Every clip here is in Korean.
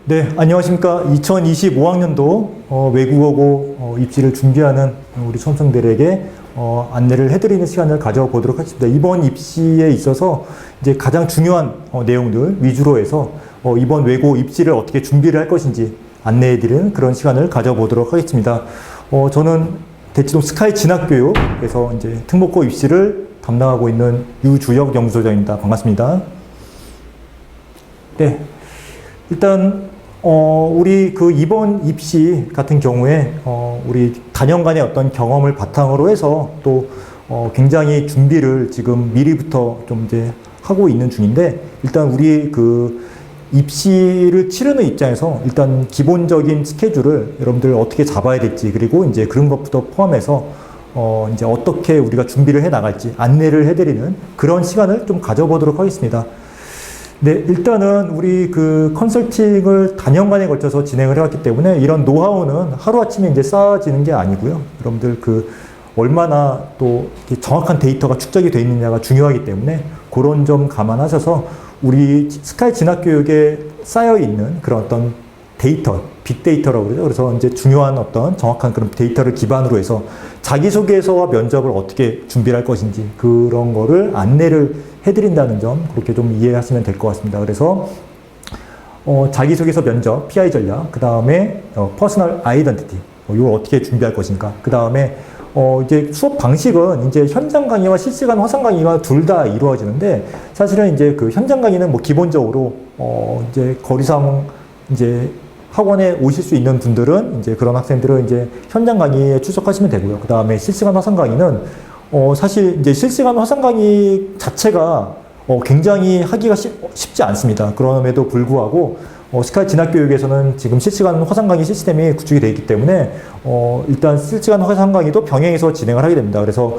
네, 안녕하십니까. 2025학년도 외국어고 입시를 준비하는 우리 수험생들에게 안내를 해드리는 시간을 가져보도록 하겠습니다. 이번 입시에 있어서 이제 가장 중요한 내용들 위주로 해서 이번 외고 입시를 어떻게 준비를 할 것인지 안내해드리는 그런 시간을 가져보도록 하겠습니다. 저는 대치동 스카이 진학교육에서 이제 특목고 입시를 담당하고 있는 유주혁 연구소장입니다. 반갑습니다. 네. 일단 우리 그 이번 입시 같은 경우에 우리 단연간의 어떤 경험을 바탕으로 해서 또 굉장히 준비를 지금 미리부터 좀 이제 하고 있는 중인데, 일단 우리 그 입시를 치르는 입장에서 일단 기본적인 스케줄을 여러분들 어떻게 잡아야 될지, 그리고 이제 그런 것부터 포함해서 이제 어떻게 우리가 준비를 해 나갈지 안내를 해드리는 그런 시간을 좀 가져보도록 하겠습니다. 네, 일단은 우리 그 컨설팅을 단연간에 걸쳐서 진행을 해왔기 때문에 이런 노하우는 하루아침에 이제 쌓아지는 게 아니고요. 여러분들 그 얼마나 또 정확한 데이터가 축적이 되어 있느냐가 중요하기 때문에 그런 점 감안하셔서 우리 스카이 진학교육에 쌓여있는 그런 어떤 데이터, 빅데이터라고 그러죠. 그래서 이제 중요한 어떤 정확한 그런 데이터를 기반으로 해서 자기소개서와 면접을 어떻게 준비할 것인지 그런 거를 안내를 해드린다는 점 그렇게 좀 이해하시면 될 것 같습니다. 그래서 자기소개서 면접, PI 전략, 그 다음에 퍼스널 아이덴티티, 이걸 어떻게 준비할 것인가. 그 다음에 이제 수업 방식은 이제 현장 강의와 실시간 화상 강의가 둘 다 이루어지는데, 사실은 이제 그 현장 강의는 뭐 기본적으로 이제 거리상 이제 학원에 오실 수 있는 분들은 이제 그런 학생들은 이제 현장 강의에 출석하시면 되고요. 그 다음에 실시간 화상 강의는 사실 이제 실시간 화상 강의 자체가 굉장히 하기가 쉽지 않습니다. 그럼에도 불구하고 스카이 진학교육에서는 지금 실시간 화상 강의 시스템이 구축이 되어 있기 때문에 일단 실시간 화상 강의도 병행해서 진행을 하게 됩니다. 그래서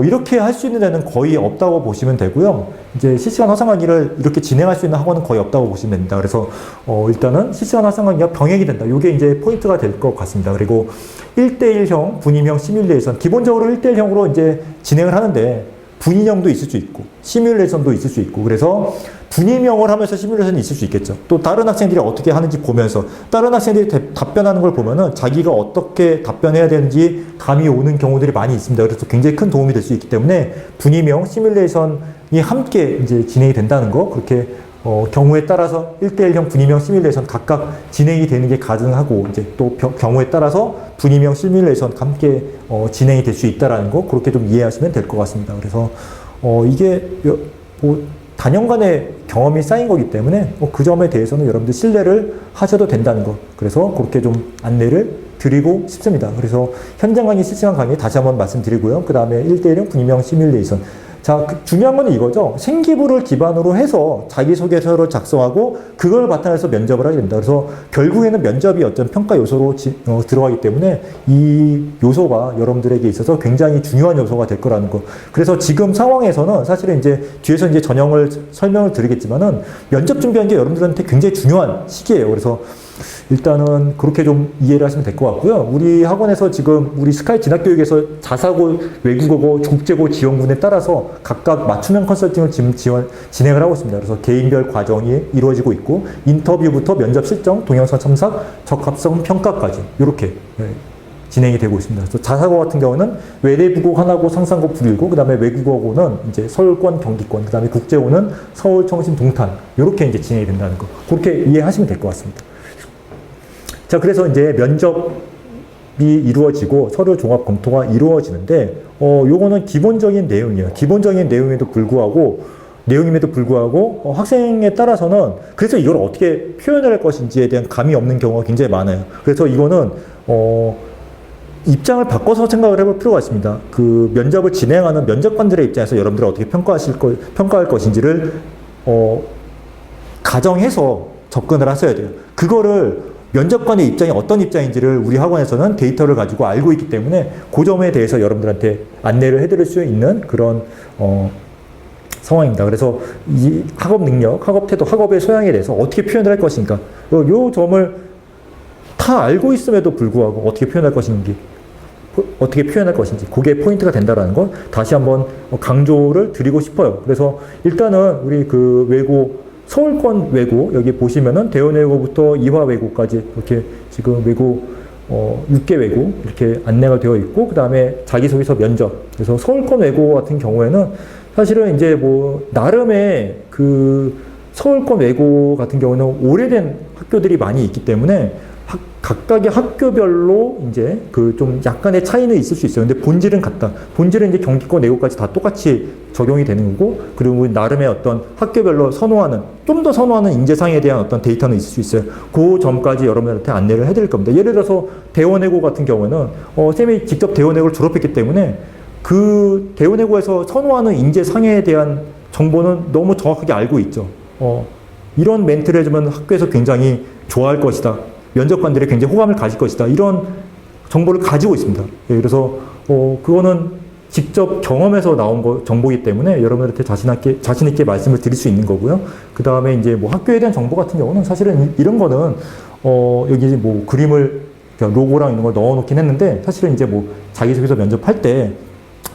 이렇게 할 수 있는 데는 거의 없다고 보시면 되고요. 이제 실시간 화상 강의를 이렇게 진행할 수 있는 학원은 거의 없다고 보시면 됩니다. 그래서 일단은 실시간 화상 강의가 병행이 된다. 이게 이제 포인트가 될 것 같습니다. 그리고 1대1형, 분임형, 시뮬레이션, 기본적으로 1대1형으로 이제 진행을 하는데 분인형도 있을 수 있고 시뮬레이션도 있을 수 있고, 그래서 분임형을 하면서 시뮬레이션이 있을 수 있겠죠. 또 다른 학생들이 어떻게 하는지 보면서 다른 학생들이 답변하는 걸 보면은 자기가 어떻게 답변해야 되는지 감이 오는 경우들이 많이 있습니다. 그래서 굉장히 큰 도움이 될 수 있기 때문에 분임형, 시뮬레이션이 함께 이제 진행이 된다는 거, 그렇게 경우에 따라서 1대1형, 분임형, 시뮬레이션 각각 진행이 되는 게 가능하고, 이제 또 경우에 따라서 분임형, 시뮬레이션 함께 진행이 될 수 있다라는 거, 그렇게 좀 이해하시면 될 것 같습니다. 그래서 이게 뭐 단연간의 경험이 쌓인 거기 때문에 그 점에 대해서는 여러분들 신뢰를 하셔도 된다는 거, 그래서 그렇게 좀 안내를 드리고 싶습니다. 그래서 현장 강의, 실시간 강의 다시 한번 말씀드리고요. 그 다음에 1대1형, 분임형, 시뮬레이션. 자, 중요한 건 이거죠. 생기부를 기반으로 해서 자기소개서를 작성하고 그걸 바탕에서 면접을 하게 됩니다. 그래서 결국에는 면접이 어떤 평가 요소로 들어가기 때문에 이 요소가 여러분들에게 있어서 굉장히 중요한 요소가 될 거라는 거. 그래서 지금 상황에서는 사실은 이제 뒤에서 이제 전형을 설명을 드리겠지만은 면접 준비하는 게 여러분들한테 굉장히 중요한 시기예요. 그래서 일단은 그렇게 좀 이해를 하시면 될 것 같고요. 우리 학원에서 지금 우리 스카이 진학교육에서 자사고, 외국어고, 국제고 지원군에 따라서 각각 맞춤형 컨설팅을 지금 진행을 하고 있습니다. 그래서 개인별 과정이 이루어지고 있고, 인터뷰부터 면접 실정, 동영상 첨삭, 적합성 평가까지 이렇게 진행이 되고 있습니다. 그래서 자사고 같은 경우는 외대부고, 하나고, 상산고, 불일고, 그 다음에 외국어고는 이제 서울권, 경기권, 그 다음에 국제고는 서울, 청신, 동탄 이렇게 이제 진행이 된다는 거, 그렇게 이해하시면 될 것 같습니다. 자, 그래서 이제 면접이 이루어지고 서류 종합 검토가 이루어지는데, 요거는 기본적인 내용이에요. 기본적인 내용임에도 불구하고 학생에 따라서는 그래서 이걸 어떻게 표현을 할 것인지에 대한 감이 없는 경우가 굉장히 많아요. 그래서 이거는, 입장을 바꿔서 생각을 해볼 필요가 있습니다. 그 면접을 진행하는 면접관들의 입장에서 여러분들이 어떻게 평가할 것인지를, 가정해서 접근을 하셔야 돼요. 그거를 면접관의 입장이 어떤 입장인지를 우리 학원에서는 데이터를 가지고 알고 있기 때문에 그 점에 대해서 여러분들한테 안내를 해드릴 수 있는 그런 상황입니다. 그래서 이 학업 능력, 학업 태도, 학업의 소양에 대해서 어떻게 표현을 할 것인가, 요 점을 다 알고 있음에도 불구하고 어떻게 표현할 것인지 그게 포인트가 된다는 걸 다시 한번 강조를 드리고 싶어요. 그래서 일단은 우리 그 외고 서울권 외고, 여기 보시면은 대원외고부터 이화외고까지 이렇게 지금 외고 6개 외고 이렇게 안내가 되어 있고, 그 다음에 자기소개서 면접. 그래서 서울권 외고 같은 경우에는 사실은 이제 뭐 나름의 그 서울권 외고 같은 경우는 오래된 학교들이 많이 있기 때문에 각각의 학교별로 이제 그 좀 약간의 차이는 있을 수 있어요. 근데 본질은 같다. 본질은 이제 경기권 내고까지 다 똑같이 적용이 되는 거고, 그리고 나름의 어떤 학교별로 선호하는, 좀 더 선호하는 인재상에 대한 어떤 데이터는 있을 수 있어요. 그 점까지 여러분들한테 안내를 해드릴 겁니다. 예를 들어서 대원외고 같은 경우는 쌤이 직접 대원외고를 졸업했기 때문에 그 대원외고에서 선호하는 인재상에 대한 정보는 너무 정확하게 알고 있죠. 이런 멘트를 해주면 학교에서 굉장히 좋아할 것이다. 면접관들이 굉장히 호감을 가질 것이다. 이런 정보를 가지고 있습니다. 예, 그래서 그거는 직접 경험에서 나온 정보이기 때문에 여러분들한테 자신 있게 말씀을 드릴 수 있는 거고요. 그 다음에 이제 뭐 학교에 대한 정보 같은 경우는 사실은 이런 거는 여기 뭐 그림을 로고랑 이런 걸 넣어놓긴 했는데, 사실은 이제 뭐 자기소개서 면접할 때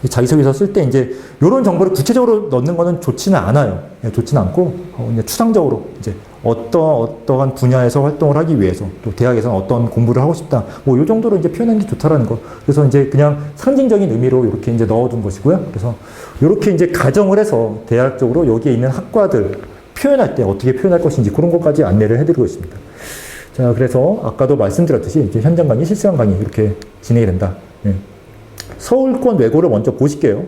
자기소개서 쓸 때 이제 이런 정보를 구체적으로 넣는 거는 좋지는 않아요. 예, 좋지는 않고 이제 추상적으로 이제 어떠한 분야에서 활동을 하기 위해서, 또 대학에서는 어떤 공부를 하고 싶다, 뭐 이 정도로 이제 표현하는 게 좋다라는 거. 그래서 이제 그냥 상징적인 의미로 이렇게 이제 넣어둔 것이고요. 그래서 이렇게 이제 가정을 해서 대략적으로 여기에 있는 학과들 표현할 때 어떻게 표현할 것인지 그런 것까지 안내를 해드리고 있습니다. 자, 그래서 아까도 말씀드렸듯이 이제 현장 강의, 실시간 강의 이렇게 진행이 된다. 네. 서울권 외고를 먼저 보실게요.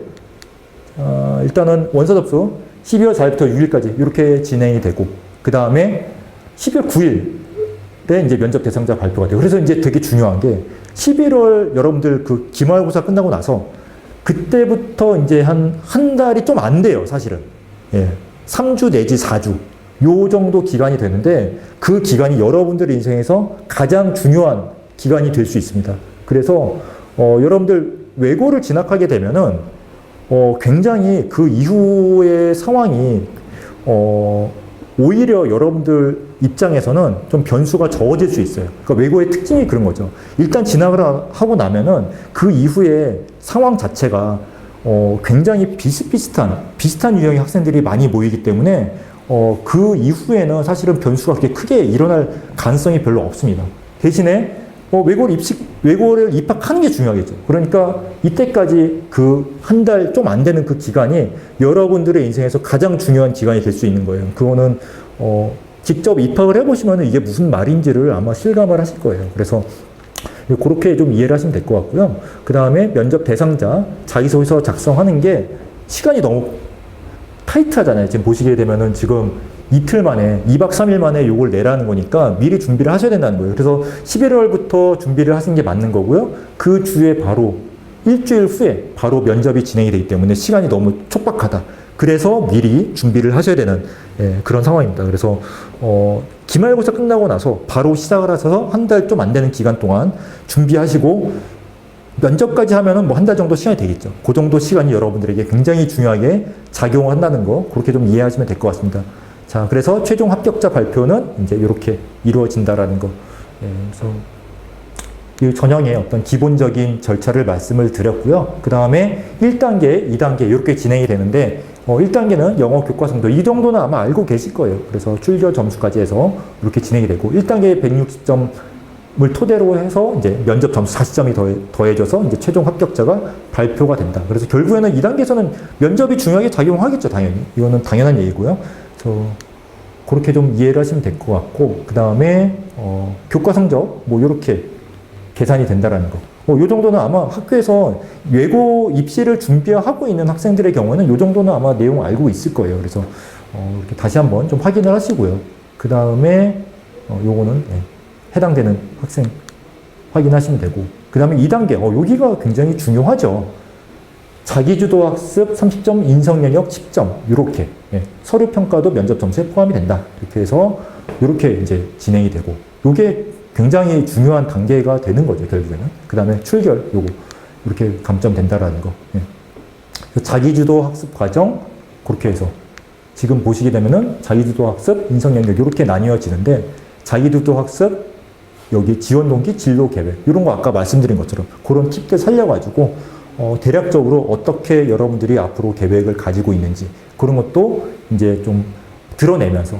일단은 원서 접수 12월 4일부터 6일까지 이렇게 진행이 되고, 그 다음에 12월 9일에 이제 면접 대상자 발표가 돼요. 그래서 이제 되게 중요한 게 11월 여러분들 그 기말고사 끝나고 나서 그때부터 이제 한 달이 좀 안 돼요, 사실은. 예. 3주 내지 4주. 요 정도 기간이 되는데, 그 기간이 여러분들 인생에서 가장 중요한 기간이 될 수 있습니다. 그래서 여러분들 외고를 진학하게 되면은 굉장히 그 이후의 상황이 오히려 여러분들 입장에서는 좀 변수가 적어질 수 있어요. 그러니까 외고의 특징이 그런 거죠. 일단 진학을 하고 나면은 그 이후에 상황 자체가 굉장히 비슷한 유형의 학생들이 많이 모이기 때문에 그 이후에는 사실은 변수가 그렇게 크게 일어날 가능성이 별로 없습니다. 대신에 외고를 입학하는 게 중요하겠죠. 그러니까 이때까지 그 한 달 좀 안 되는 그 기간이 여러분들의 인생에서 가장 중요한 기간이 될 수 있는 거예요. 그거는 직접 입학을 해보시면 이게 무슨 말인지를 아마 실감을 하실 거예요. 그래서 그렇게 좀 이해를 하시면 될 것 같고요. 그 다음에 면접 대상자 자기소개서 작성하는 게 시간이 너무 타이트하잖아요. 지금 보시게 되면은 지금 이틀 만에, 2박 3일 만에 요걸 내라는 거니까 미리 준비를 하셔야 된다는 거예요. 그래서 11월부터 준비를 하시는 게 맞는 거고요. 그 주에 바로 일주일 후에 바로 면접이 진행이 되기 때문에 시간이 너무 촉박하다. 그래서 미리 준비를 하셔야 되는 그런 상황입니다. 그래서 기말고사 끝나고 나서 바로 시작을 하셔서 한 달 좀 안 되는 기간 동안 준비하시고 면접까지 하면은 뭐 한 달 정도 시간이 되겠죠. 그 정도 시간이 여러분들에게 굉장히 중요하게 작용을 한다는 거, 그렇게 좀 이해하시면 될 것 같습니다. 자, 그래서 최종 합격자 발표는 이제 이렇게 이루어진다라는 거. 그래서 이 전형의 어떤 기본적인 절차를 말씀을 드렸고요. 그 다음에 1단계, 2단계 이렇게 진행이 되는데 1단계는 영어 교과 성도 이 정도는 아마 알고 계실 거예요. 그래서 출결 점수까지 해서 이렇게 진행이 되고 1단계 160점을 토대로 해서 이제 면접 점수 40점이 더해져서 이제 최종 합격자가 발표가 된다. 그래서 결국에는 2단계에서는 면접이 중요하게 작용하겠죠, 당연히. 이거는 당연한 얘기고요. 그렇게 좀 이해를 하시면 될 것 같고, 그 다음에 교과 성적 뭐 이렇게 계산이 된다라는 거. 요 정도는 아마 학교에서 외고 입시를 준비하고 있는 학생들의 경우에는 요 정도는 아마 내용 알고 있을 거예요. 그래서 이렇게 다시 한번 좀 확인을 하시고요. 그 다음에 요거는 해당되는 학생 확인하시면 되고, 그 다음에 2단계 여기가 굉장히 중요하죠. 자기주도 학습 30점, 인성 영역 10점 이렇게 서류 평가도 면접 점수에 포함이 된다. 이렇게 해서 이렇게 이제 진행이 되고, 요게 굉장히 중요한 단계가 되는 거죠, 결국에는. 그 다음에 출결 요거 이렇게 감점된다라는 거. 자기주도 학습 과정 그렇게 해서 지금 보시게 되면은 자기주도 학습, 인성 영역 이렇게 나뉘어지는데, 자기주도 학습 여기 지원 동기, 진로 계획 이런 거 아까 말씀드린 것처럼 그런 팁들 살려가지고 대략적으로 어떻게 여러분들이 앞으로 계획을 가지고 있는지 그런 것도 이제 좀 드러내면서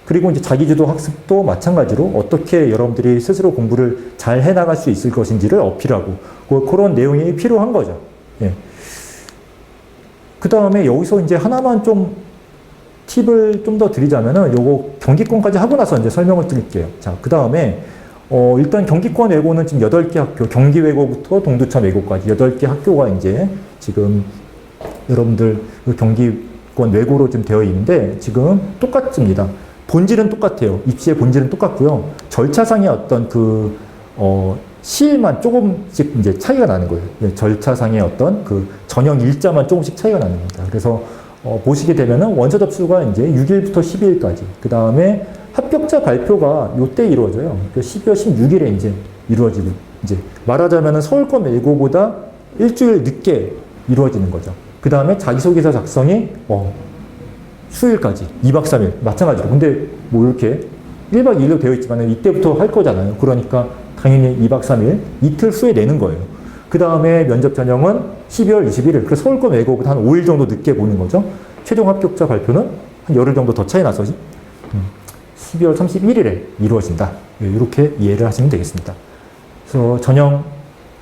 그리고 이제 자기주도 학습도 마찬가지로 어떻게 여러분들이 스스로 공부를 잘 해나갈 수 있을 것인지를 어필하고 그런 내용이 필요한 거죠. 예. 그 다음에 여기서 이제 하나만 좀 팁을 좀 더 드리자면은 요거 경기권까지 하고 나서 이제 설명을 드릴게요. 자, 그 다음에 일단 경기권 외고는 지금 8개 학교, 경기 외고부터 동두천 외고까지 8개 학교가 이제 지금 여러분들 그 경기권 외고로 지금 되어 있는데 지금 똑같습니다. 본질은 똑같아요. 입시의 본질은 똑같고요. 절차상의 어떤 시일만 조금씩 이제 차이가 나는 거예요. 예, 절차상의 어떤 전형 일자만 조금씩 차이가 나는 겁니다. 그래서 보시게 되면은 원서 접수가 이제 6일부터 12일까지. 그 다음에 합격자 발표가 요때 이루어져요. 12월 16일에 이제 이루어지고, 이제 말하자면은 서울권 외고보다 일주일 늦게 이루어지는 거죠. 그 다음에 자기소개서 작성이 수요일까지 2박 3일 마찬가지로. 근데 뭐 이렇게 1박 2일로 되어 있지만 이때부터 할 거잖아요. 그러니까 당연히 2박 3일 이틀 후에 내는 거예요. 그 다음에 면접 전형은 12월 21일. 그래서 서울권 외고보다 한 5일 정도 늦게 보는 거죠. 최종 합격자 발표는 한 열흘 정도 더 차이 나서 12월 31일에 이루어진다. 이렇게 이해를 하시면 되겠습니다. 그래서 전형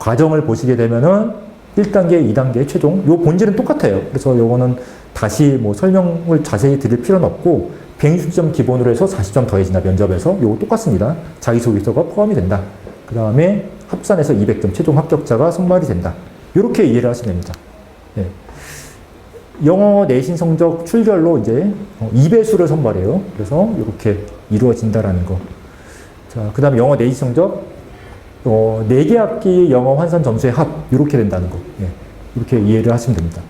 과정을 보시게 되면은 1단계, 2단계 최종 요 본질은 똑같아요. 그래서 요거는 다시 뭐 설명을 자세히 드릴 필요는 없고 160점 기본으로 해서 40점 더해진다. 면접에서 요거 똑같습니다. 자기소개서가 포함이 된다. 그 다음에 합산해서 200점 최종 합격자가 선발이 된다. 이렇게 이해를 하시면 됩니다. 네. 영어 내신 성적 출결로 이제 2배수를 선발해요. 그래서 이렇게 이루어진다라는 거. 자, 그 다음에 영어 내신 성적 4개 학기 영어 환산 점수의 합 이렇게 된다는 거. 예. 이렇게 이해를 하시면 됩니다.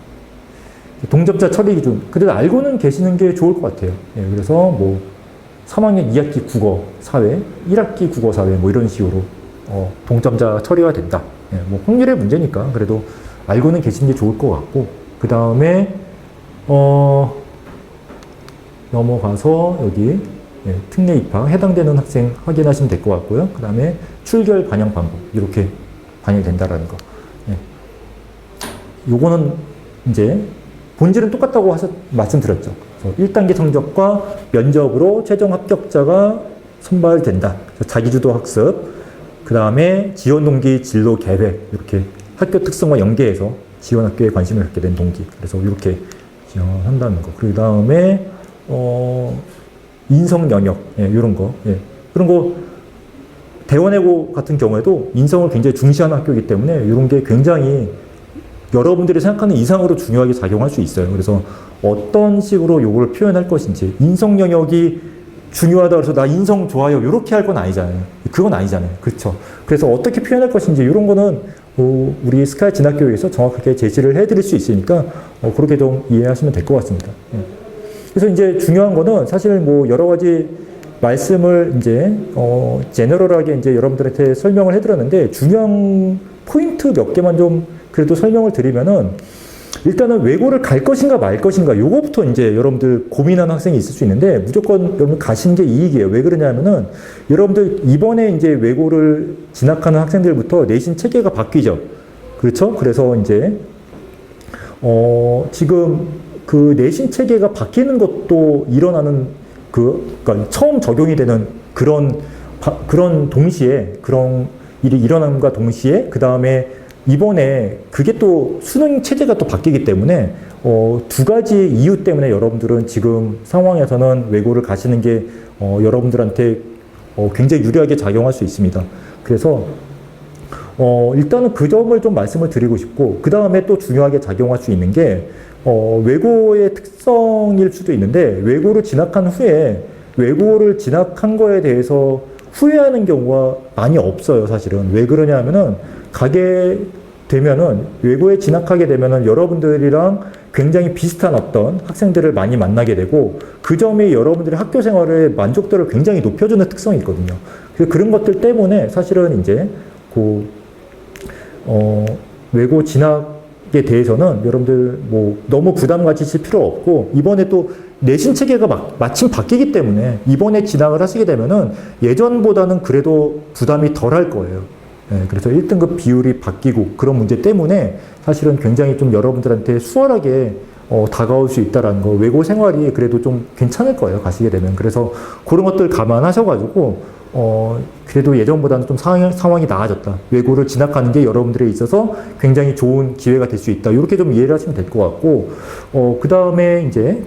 동접자 처리 기준. 그래도 알고는 계시는 게 좋을 것 같아요. 예. 그래서 뭐 3학년 2학기 국어 사회, 1학기 국어 사회 뭐 이런 식으로 동점자 처리가 된다. 예. 뭐 확률의 문제니까 그래도 알고는 계시는 게 좋을 것 같고. 그 다음에 넘어가서 여기 특례 입학 해당되는 학생 확인하시면 될 것 같고요. 그 다음에 출결 반영 방법 이렇게 반영된다라는 거. 요거는 이제 본질은 똑같다고 말씀드렸죠. 그래서 1단계 성적과 면접으로 최종 합격자가 선발된다. 자기주도 학습, 그 다음에 지원 동기 진로 계획 이렇게 학교 특성과 연계해서 지원 학교에 관심을 갖게 된 동기. 그래서 이렇게 지원한다는 거. 그 다음에 인성 영역 이런 거. 그런 거 대원외고 같은 경우에도 인성을 굉장히 중시하는 학교이기 때문에 이런 게 굉장히 여러분들이 생각하는 이상으로 중요하게 작용할 수 있어요. 그래서 어떤 식으로 요걸 표현할 것인지 인성 영역이 중요하다 그래서 나 인성 좋아요 이렇게 할 건 아니잖아요. 그건 아니잖아요. 그렇죠. 그래서 어떻게 표현할 것인지 이런 거는 우리 스카이 진학교에서 정확하게 제시를 해드릴 수 있으니까 그렇게 좀 이해하시면 될 것 같습니다. 그래서 이제 중요한 거는 사실 뭐 여러 가지 말씀을 이제 제너럴하게 이제 여러분들한테 설명을 해드렸는데 중요한 포인트 몇 개만 좀 그래도 설명을 드리면은 일단은 외고를 갈 것인가 말 것인가 요거부터 이제 여러분들 고민하는 학생이 있을 수 있는데 무조건 여러분 가시는 게 이익이에요. 왜 그러냐면은 여러분들 이번에 이제 외고를 진학하는 학생들부터 내신 체계가 바뀌죠. 그렇죠? 그래서 이제 지금 그 내신 체계가 바뀌는 것도 일어나는 그러니까 처음 적용이 되는 그런 동시에 그런 일이 일어남과 동시에 그 다음에 이번에 그게 또 수능 체제가 또 바뀌기 때문에 두 가지 이유 때문에 여러분들은 지금 상황에서는 외고를 가시는 게 여러분들한테 굉장히 유리하게 작용할 수 있습니다. 그래서 일단은 그 점을 좀 말씀을 드리고 싶고 그 다음에 또 중요하게 작용할 수 있는 게 외고의 특성일 수도 있는데 외고를 진학한 후에 외고를 진학한 거에 대해서 후회하는 경우가 많이 없어요. 사실은 왜 그러냐면은 가게 되면은 외고에 진학하게 되면은 여러분들이랑 굉장히 비슷한 어떤 학생들을 많이 만나게 되고 그 점이 여러분들의 학교 생활의 만족도를 굉장히 높여주는 특성이 있거든요. 그래서 그런 것들 때문에 사실은 이제 외고 진학에 대해서는 여러분들 뭐 너무 부담 가지실 필요 없고 이번에 또 내신 체계가 마침 바뀌기 때문에 이번에 진학을 하시게 되면은 예전보다는 그래도 부담이 덜 할 거예요. 그래서 1등급 비율이 바뀌고 그런 문제 때문에 사실은 굉장히 좀 여러분들한테 수월하게 다가올 수 있다라는 거, 외고 생활이 그래도 좀 괜찮을 거예요, 가시게 되면. 그래서 그런 것들 감안하셔가지고, 그래도 예전보다는 좀 상황이 나아졌다. 외고를 진학하는 게 여러분들에 있어서 굉장히 좋은 기회가 될 수 있다. 이렇게 좀 이해를 하시면 될 것 같고, 그 다음에 이제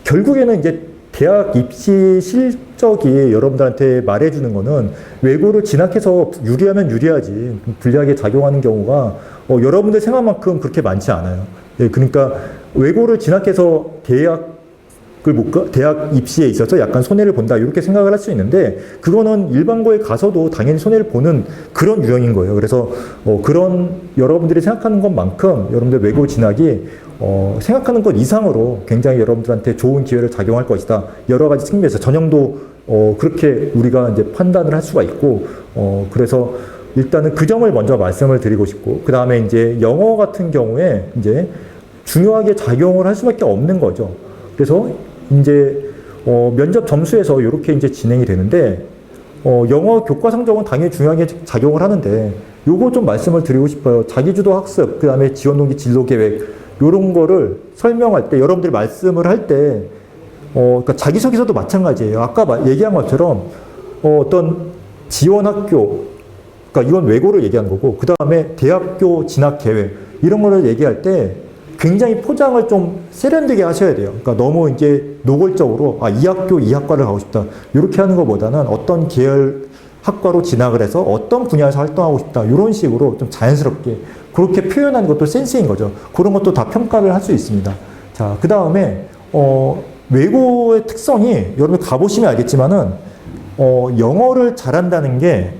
결국에는 이제 대학 입시 실적이 여러분들한테 말해주는 거는 외고를 진학해서 유리하면 유리하지 불리하게 작용하는 경우가 여러분들 생각만큼 그렇게 많지 않아요. 예, 그러니까 외고를 진학해서 대학 입시에 있어서 약간 손해를 본다 이렇게 생각을 할 수 있는데 그거는 일반고에 가서도 당연히 손해를 보는 그런 유형인 거예요. 그래서 그런 여러분들이 생각하는 것만큼 여러분들 외고 진학이 생각하는 것 이상으로 굉장히 여러분들한테 좋은 기회를 작용할 것이다. 여러 가지 측면에서 전형도 그렇게 우리가 이제 판단을 할 수가 있고 그래서 일단은 그 점을 먼저 말씀을 드리고 싶고 그 다음에 이제 영어 같은 경우에 이제 중요하게 작용을 할 수밖에 없는 거죠. 그래서 이제 면접 점수에서 이렇게 이제 진행이 되는데 영어 교과 성적은 당연히 중요하게 작용을 하는데 요거 좀 말씀을 드리고 싶어요. 자기주도 학습, 그 다음에 지원 동기 진로 계획 요런 거를 설명할 때 여러분들이 말씀을 할 때 그러니까 자기소개서도 마찬가지예요. 아까 얘기한 것처럼 어떤 지원 학교, 그러니까 이건 외고를 얘기한 거고 그 다음에 대학교 진학 계획 이런 거를 얘기할 때 굉장히 포장을 좀 세련되게 하셔야 돼요. 그러니까 너무 이제 노골적으로 이 학교 이 학과를 가고 싶다 이렇게 하는 것보다는 어떤 계열 학과로 진학을 해서 어떤 분야에서 활동하고 싶다 이런 식으로 좀 자연스럽게 그렇게 표현하는 것도 센스인 거죠. 그런 것도 다 평가를 할 수 있습니다. 자, 그 다음에 외고의 특성이 여러분 가보시면 알겠지만은 영어를 잘한다는 게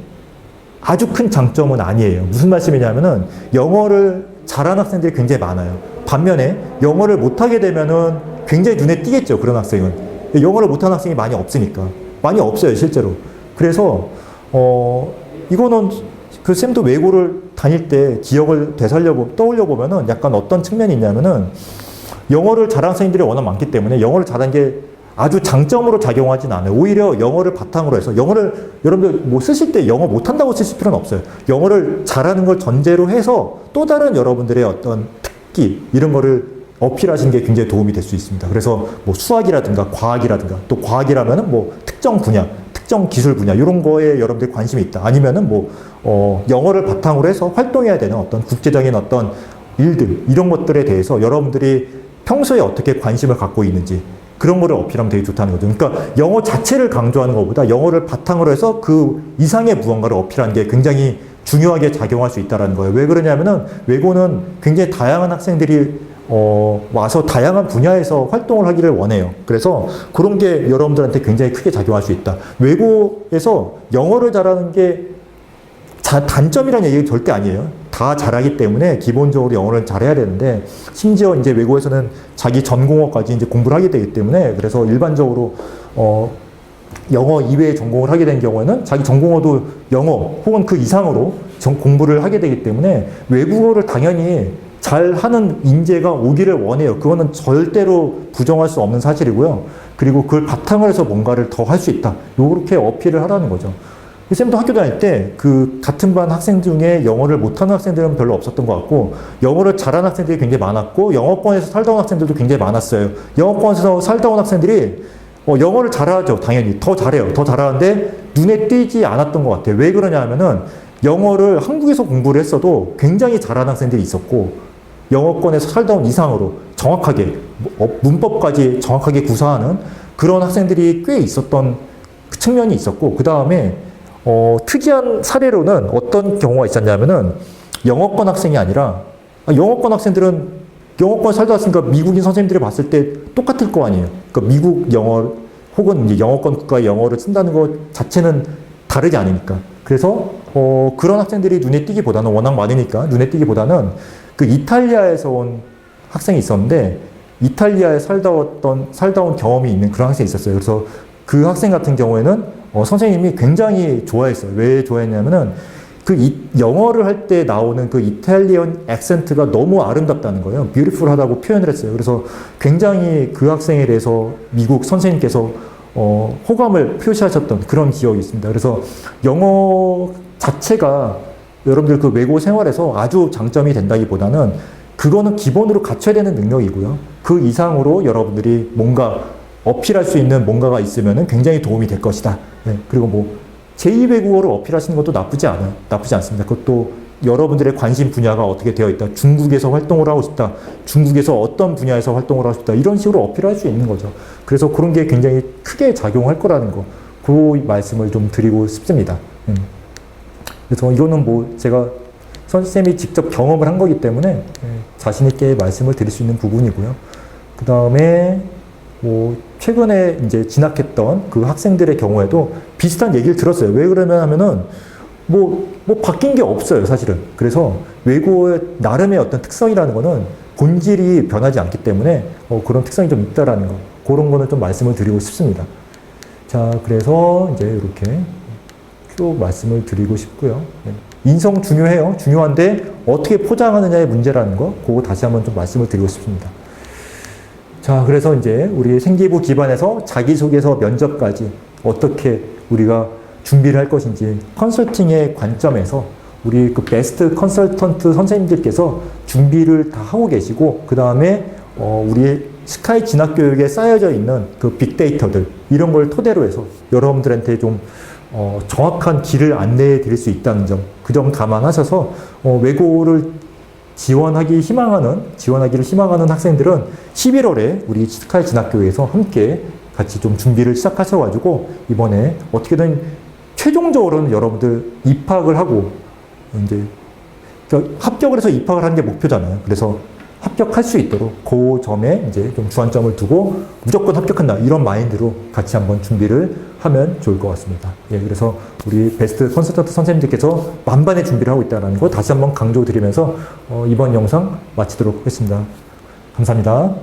아주 큰 장점은 아니에요. 무슨 말씀이냐면은 영어를 잘하는 학생들이 굉장히 많아요. 반면에 영어를 못하게 되면은 굉장히 눈에 띄겠죠. 그런 학생은. 영어를 못하는 학생이 많이 없으니까. 많이 없어요, 실제로. 그래서 이거는 그 쌤도 외고를 다닐 때 기억을 떠올려 보면은 약간 어떤 측면이 있냐면은 영어를 잘하는 학생들이 워낙 많기 때문에 영어를 잘하는 게 아주 장점으로 작용하진 않아요. 오히려 영어를 바탕으로 해서 영어를 여러분들 뭐 쓰실 때 영어 못한다고 쓰실 필요는 없어요. 영어를 잘하는 걸 전제로 해서 또 다른 여러분들의 어떤 특기 이런 거를 어필하시는 게 굉장히 도움이 될 수 있습니다. 그래서 뭐 수학이라든가 과학이라든가 또 과학이라면은 뭐 특정 분야, 특정 기술 분야 이런 거에 여러분들이 관심이 있다. 아니면은 뭐 영어를 바탕으로 해서 활동해야 되는 어떤 국제적인 어떤 일들 이런 것들에 대해서 여러분들이 평소에 어떻게 관심을 갖고 있는지 그런 거를 어필하면 되게 좋다는 거죠. 그러니까 영어 자체를 강조하는 것보다 영어를 바탕으로 해서 그 이상의 무언가를 어필하는 게 굉장히 중요하게 작용할 수 있다는 거예요. 왜 그러냐면은 외고는 굉장히 다양한 학생들이 와서 다양한 분야에서 활동을 하기를 원해요. 그래서 그런 게 여러분들한테 굉장히 크게 작용할 수 있다. 외고에서 영어를 잘하는 게 단점이라는 얘기가 절대 아니에요. 다 잘하기 때문에 기본적으로 영어를 잘해야 되는데 심지어 이제 외고에서는 자기 전공어까지 이제 공부를 하게 되기 때문에 그래서 일반적으로 영어 이외의 전공을 하게 된 경우에는 자기 전공어도 영어 혹은 그 이상으로 공부를 하게 되기 때문에 외국어를 당연히 잘하는 인재가 오기를 원해요. 그거는 절대로 부정할 수 없는 사실이고요. 그리고 그걸 바탕으로 해서 뭔가를 더 할 수 있다. 이렇게 어필을 하라는 거죠. 쌤도 학교 다닐 때 그 같은 반 학생 중에 영어를 못하는 학생들은 별로 없었던 것 같고 영어를 잘하는 학생들이 굉장히 많았고 영어권에서 살다 온 학생들도 굉장히 많았어요. 영어권에서 살다 온 학생들이 영어를 잘하죠. 당연히. 더 잘해요. 더 잘하는데 눈에 띄지 않았던 것 같아요. 왜 그러냐 하면은 영어를 한국에서 공부를 했어도 굉장히 잘하는 학생들이 있었고 영어권에서 살다 온 이상으로 정확하게 문법까지 정확하게 구사하는 그런 학생들이 꽤 있었던 그 측면이 있었고 그 다음에 특이한 사례로는 어떤 경우가 있었냐면은 영어권 학생이 아니라 영어권 학생들은 영어권 살다 왔으니까 미국인 선생님들이 봤을 때 똑같을 거 아니에요. 그러니까 미국 영어 혹은 이제 영어권 국가의 영어를 쓴다는 것 자체는 다르지 않으니까. 그래서 그런 학생들이 눈에 띄기보다는 워낙 많으니까 눈에 띄기보다는 그 이탈리아에서 온 학생이 있었는데 이탈리아에 살다 온 경험이 있는 그런 학생이 있었어요. 그래서 그 학생 같은 경우에는 선생님이 굉장히 좋아했어요. 왜 좋아했냐면은 영어를 할 때 나오는 그 이탈리안 액센트가 너무 아름답다는 거예요. beautiful하다고 표현을 했어요. 그래서 굉장히 그 학생에 대해서 미국 선생님께서 호감을 표시하셨던 그런 기억이 있습니다. 그래서 영어 자체가 여러분들 그 외고 생활에서 아주 장점이 된다기보다는 그거는 기본으로 갖춰야 되는 능력이고요. 그 이상으로 여러분들이 뭔가 어필할 수 있는 뭔가가 있으면 굉장히 도움이 될 것이다. 네, 그리고 뭐 제2외국어를 어필하시는 것도 나쁘지 않아요. 나쁘지 않습니다. 그것도 여러분들의 관심 분야가 어떻게 되어 있다. 중국에서 활동을 하고 싶다. 중국에서 어떤 분야에서 활동을 하고 싶다. 이런 식으로 어필할 수 있는 거죠. 그래서 그런 게 굉장히 크게 작용할 거라는 거. 그 말씀을 좀 드리고 싶습니다. 그래서 이거는 뭐 제가 선생님이 직접 경험을 한 거기 때문에 자신있게 말씀을 드릴 수 있는 부분이고요. 그 다음에 뭐 최근에 이제 진학했던 그 학생들의 경우에도 비슷한 얘기를 들었어요. 왜 그러냐 하면은 뭐 바뀐 게 없어요, 사실은. 그래서 외국어의 나름의 어떤 특성이라는 거는 본질이 변하지 않기 때문에 그런 특성이 좀 있다라는 거. 그런 거는 좀 말씀을 드리고 싶습니다. 자, 그래서 이제 이렇게 쭉 말씀을 드리고 싶고요. 인성 중요해요. 중요한데 어떻게 포장하느냐의 문제라는 거. 그거 다시 한번 좀 말씀을 드리고 싶습니다. 자, 그래서 이제 우리 생기부 기반에서 자기소개서 면접까지 어떻게 우리가 준비를 할 것인지 컨설팅의 관점에서 우리 그 베스트 컨설턴트 선생님들께서 준비를 다 하고 계시고 그 다음에 우리 스카이 진학교육에 쌓여져 있는 그 빅데이터들 이런 걸 토대로 해서 여러분들한테 좀 정확한 길을 안내해 드릴 수 있다는 점, 그 점 감안하셔서 외고를 지원하기를 희망하는 학생들은 11월에 우리 스카이 진학교육에서 함께 같이 좀 준비를 시작하셔가지고 이번에 어떻게든 최종적으로는 여러분들 입학을 하고 이제 합격을 해서 입학을 하는 게 목표잖아요. 그래서 합격할 수 있도록 그 점에 이제 좀 주안점을 두고 무조건 합격한다 이런 마인드로 같이 한번 준비를 하면 좋을 것 같습니다. 예, 그래서 우리 베스트 컨설턴트 선생님들께서 만반의 준비를 하고 있다는 거 다시 한번 강조드리면서 이번 영상 마치도록 하겠습니다. 감사합니다.